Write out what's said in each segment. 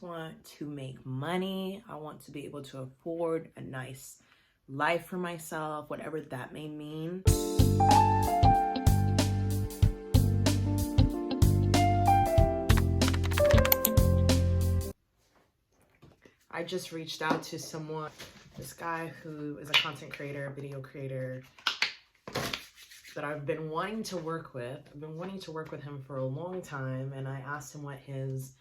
Want to make money. I want to be able to afford a nice life for myself, whatever that may mean. I just reached out to someone, this guy who is a content creator, video creator, that I've been wanting to work with. I've been wanting to work with him for a long time, and I asked him what his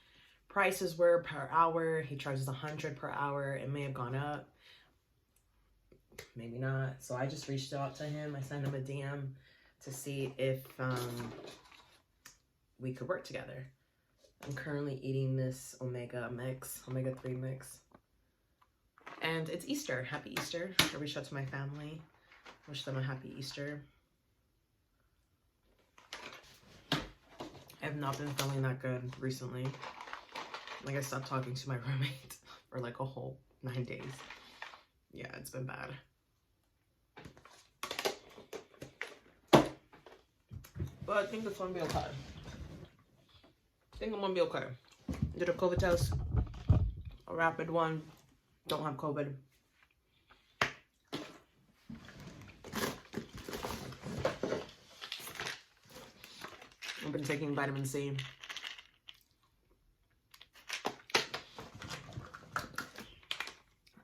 prices were per hour. He charges $100 per hour. It may have gone up, maybe not. So I just reached out to him. I sent him a DM to see if we could work together. I'm currently eating this omega-3 mix. And it's Easter. Happy Easter. I reached out to my family. Wish them a happy Easter. I have not been feeling that good recently. Like, I stopped talking to my roommate for like a whole 9 days. Yeah, it's been bad. But I think it's gonna be okay. I think I'm gonna be okay. Did a COVID test, a rapid one. Don't have COVID. I've been taking vitamin C.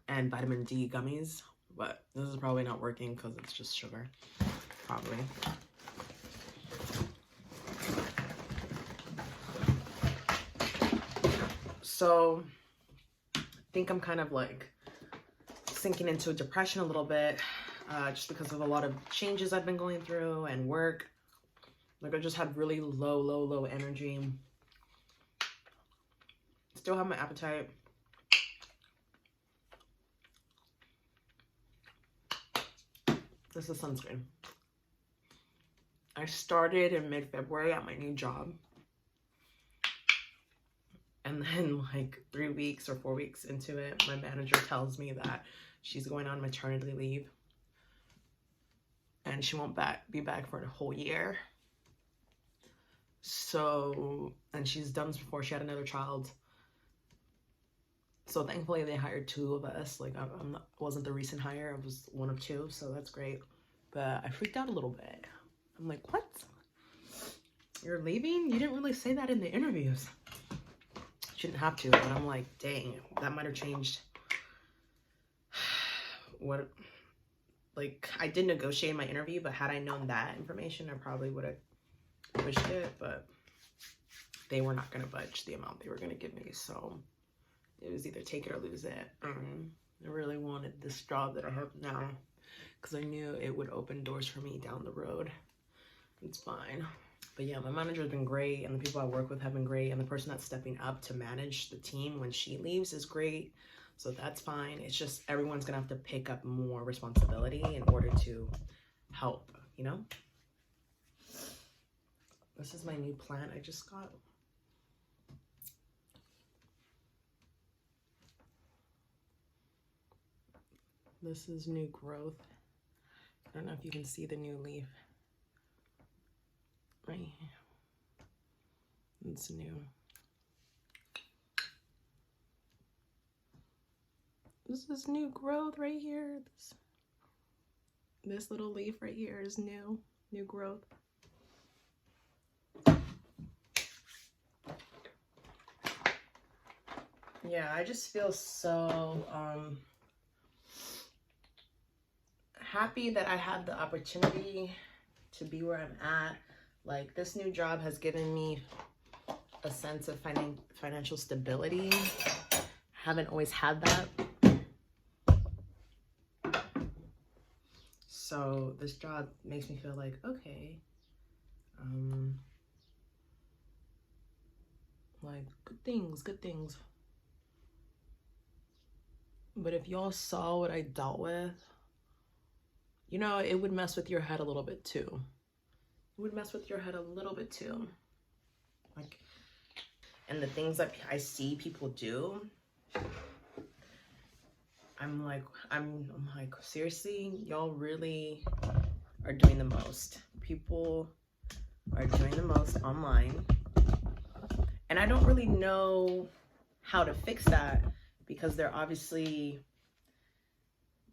And vitamin D gummies, but this is probably not working because it's just sugar, probably. So I think I'm kind of like sinking into depression a little bit, just because of a lot of changes I've been going through and work. Like, I just had really low energy. Still have my appetite. This is sunscreen. I started in mid-February at my new job. And then like 3 weeks or 4 weeks into it, my manager tells me that she's going on maternity leave. And she won't be back for a whole year. So, and she's done this before. She had another child. So thankfully they hired 2 of us. Like, I wasn't the recent hire. I was one of 2, so that's great. But I freaked out a little bit. I'm like, what? You're leaving? You didn't really say that in the interviews. Shouldn't have to, but I'm like, dang, that might have changed. What? Like, I did negotiate in my interview, but had I known that information, I probably would have pushed it. But they were not going to budge the amount they were going to give me, so it was either take it or lose it. I really wanted this job that I have now because I knew it would open doors for me down the road. It's fine. But yeah, my manager's been great, and the people I work with have been great, and the person that's stepping up to manage the team when she leaves is great. So that's fine. It's just everyone's gonna have to pick up more responsibility in order to help, you know? This is my new plant I just got. This is new growth. I don't know if you can see the new leaf. Right here. It's new. This is new growth right here. This little leaf right here is new growth. Yeah, I just feel so happy that I had the opportunity to be where I'm at. Like, this new job has given me a sense of financial stability. Haven't always had that. So this job makes me feel like, okay, like, good things. But if y'all saw what I dealt with, you know, it would mess with your head a little bit too. Like, and the things that I see people do, I'm like, seriously, y'all really are doing the most. People are doing the most online. And I don't really know how to fix that, because they're obviously,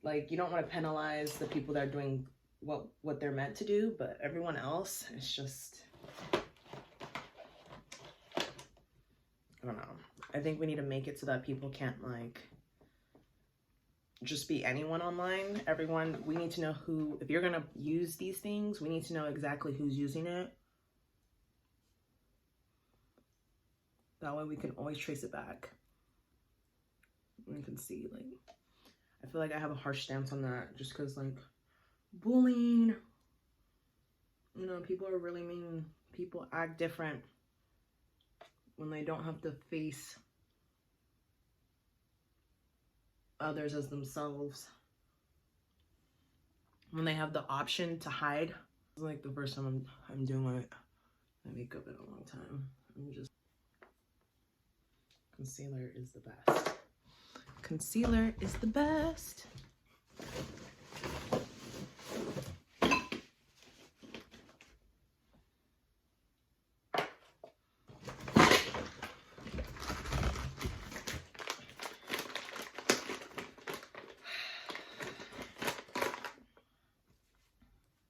like, you don't want to penalize the people that are doing what they're meant to do, but everyone else is just, I don't know. I think we need to make it so that people can't, like, just be anyone online. Everyone, we need to know who, if you're gonna use these things, we need to know exactly who's using it. That way we can always trace it back. We can see, like, I feel like I have a harsh stance on that just because, like, bullying, you know, people are really mean. People act different when they don't have to face others as themselves. When they have the option to hide. It's like the first time I'm doing my makeup in a long time. I'm just, concealer is the best. Concealer is the best.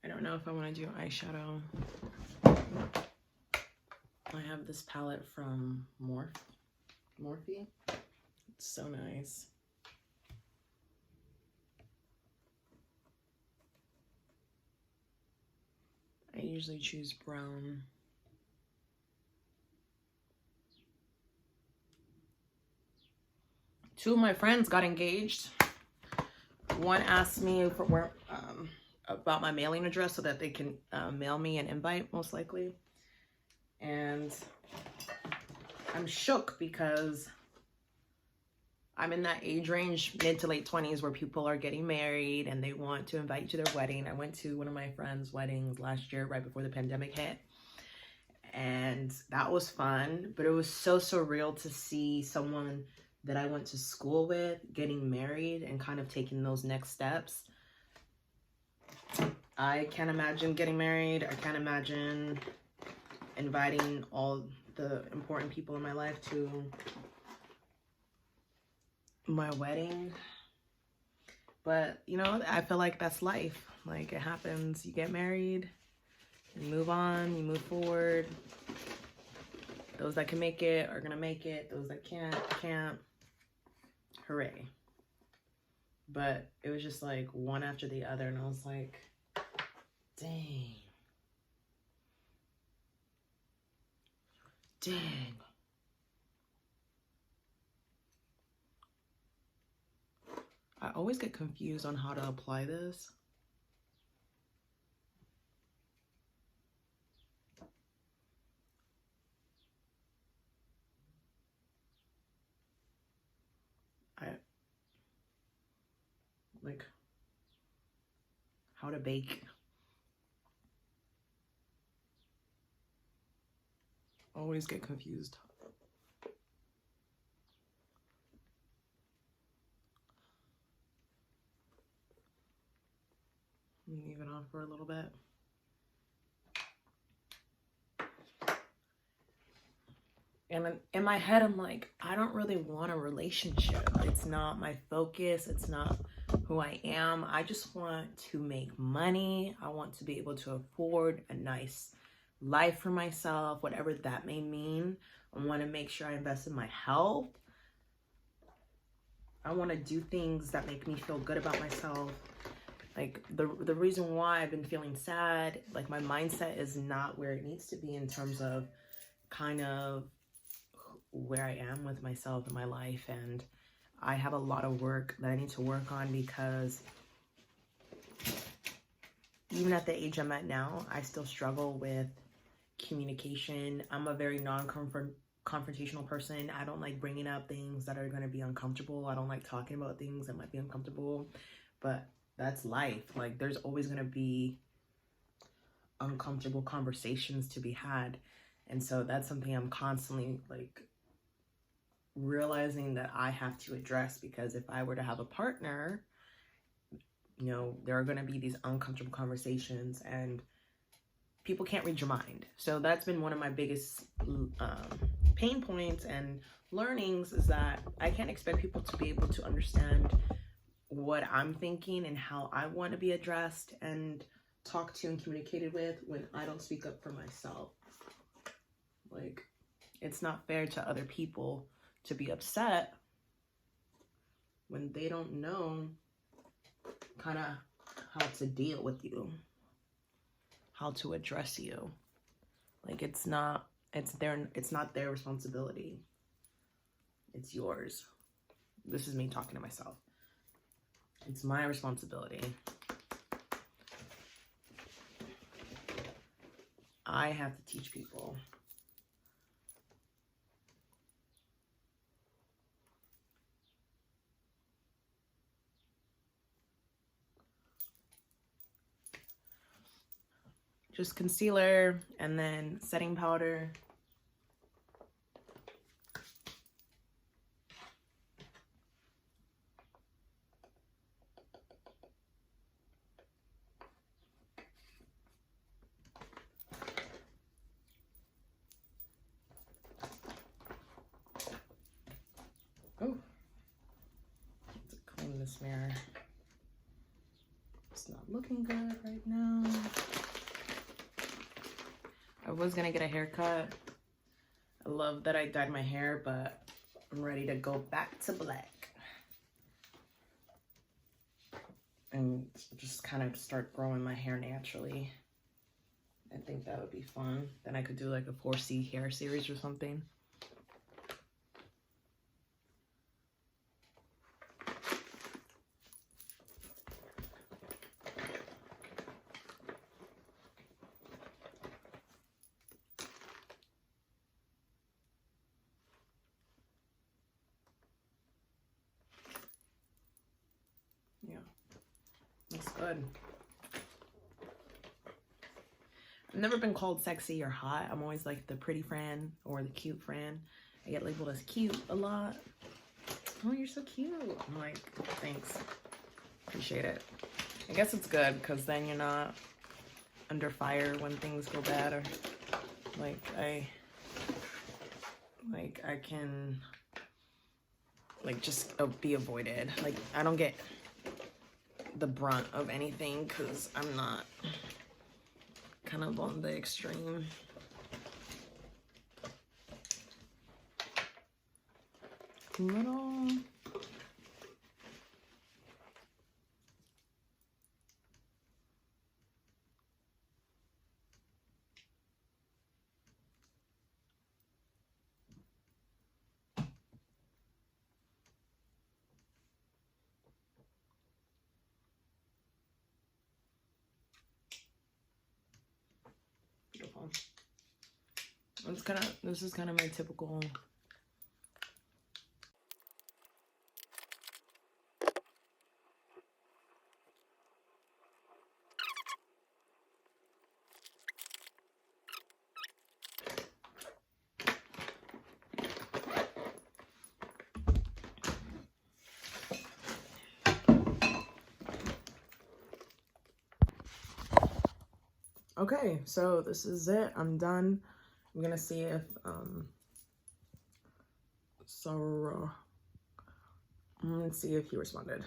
I don't know if I want to do eyeshadow. I have this palette from Morphe. It's so nice. I usually choose brown. Two of my friends got engaged. One asked me for where, about my mailing address so that they can mail me an invite, most likely. And I'm shook because I'm in that age range, mid to late 20s, where people are getting married and they want to invite you to their wedding. I went to one of my friends' weddings last year, right before the pandemic hit. And that was fun, but it was so surreal to see someone that I went to school with getting married and kind of taking those next steps. I can't imagine getting married. I can't imagine inviting all the important people in my life to my wedding. But, you know, I feel like that's life. Like, it happens. You get married, you move on, you move forward. Those that can make it are gonna make it. Those that can't. Hooray. But it was just like one after the other, and I was like, dang. I always get confused on how to apply this. Like, how to bake. Always get confused. Leave it on for a little bit. And then in my head, I'm like, I don't really want a relationship. It's not my focus. It's not who I am. I just want to make money. I want to be able to afford a nice life for myself, whatever that may mean. I want to make sure I invest in my health. I want to do things that make me feel good about myself. Like, the reason why I've been feeling sad, like, my mindset is not where it needs to be in terms of kind of where I am with myself in my life. And I have a lot of work that I need to work on, because even at the age I'm at now, I still struggle with communication. I'm a very non-confrontational person. I don't like bringing up things that are going to be uncomfortable. I don't like talking about things that might be uncomfortable, but that's life. Like, there's always going to be uncomfortable conversations to be had. And so that's something I'm constantly, like, realizing that I have to address, because if I were to have a partner, you know, there are going to be these uncomfortable conversations and people can't read your mind. So that's been one of my biggest pain points, and learnings is that I can't expect people to be able to understand what I'm thinking and how I want to be addressed and talked to and communicated with when I don't speak up for myself. Like, it's not fair to other people to be upset when they don't know kind of how to deal with you, how to address you. Like, it's not their responsibility. It's yours. This is me talking to myself. It's my responsibility. I have to teach people. Just concealer and then setting powder. Oh, let's clean this mirror. It's not looking good right now. I was gonna get a haircut. I love that I dyed my hair, but I'm ready to go back to black and just kind of start growing my hair naturally. I think that would be fun. Then I could do like a 4C hair series or something. Yeah, looks good. I've never been called sexy or hot. I'm always like the pretty friend or the cute friend. I get labeled as cute a lot. Oh, you're so cute. I'm like, thanks. Appreciate it. I guess it's good because then you're not under fire when things go bad, or like I can like just be avoided. Like I don't get the brunt of anything because I'm not kind of on the extreme. Little beautiful. This is kind of my typical. Okay, so this is it. I'm done. I'm gonna see if I'm gonna see if he responded.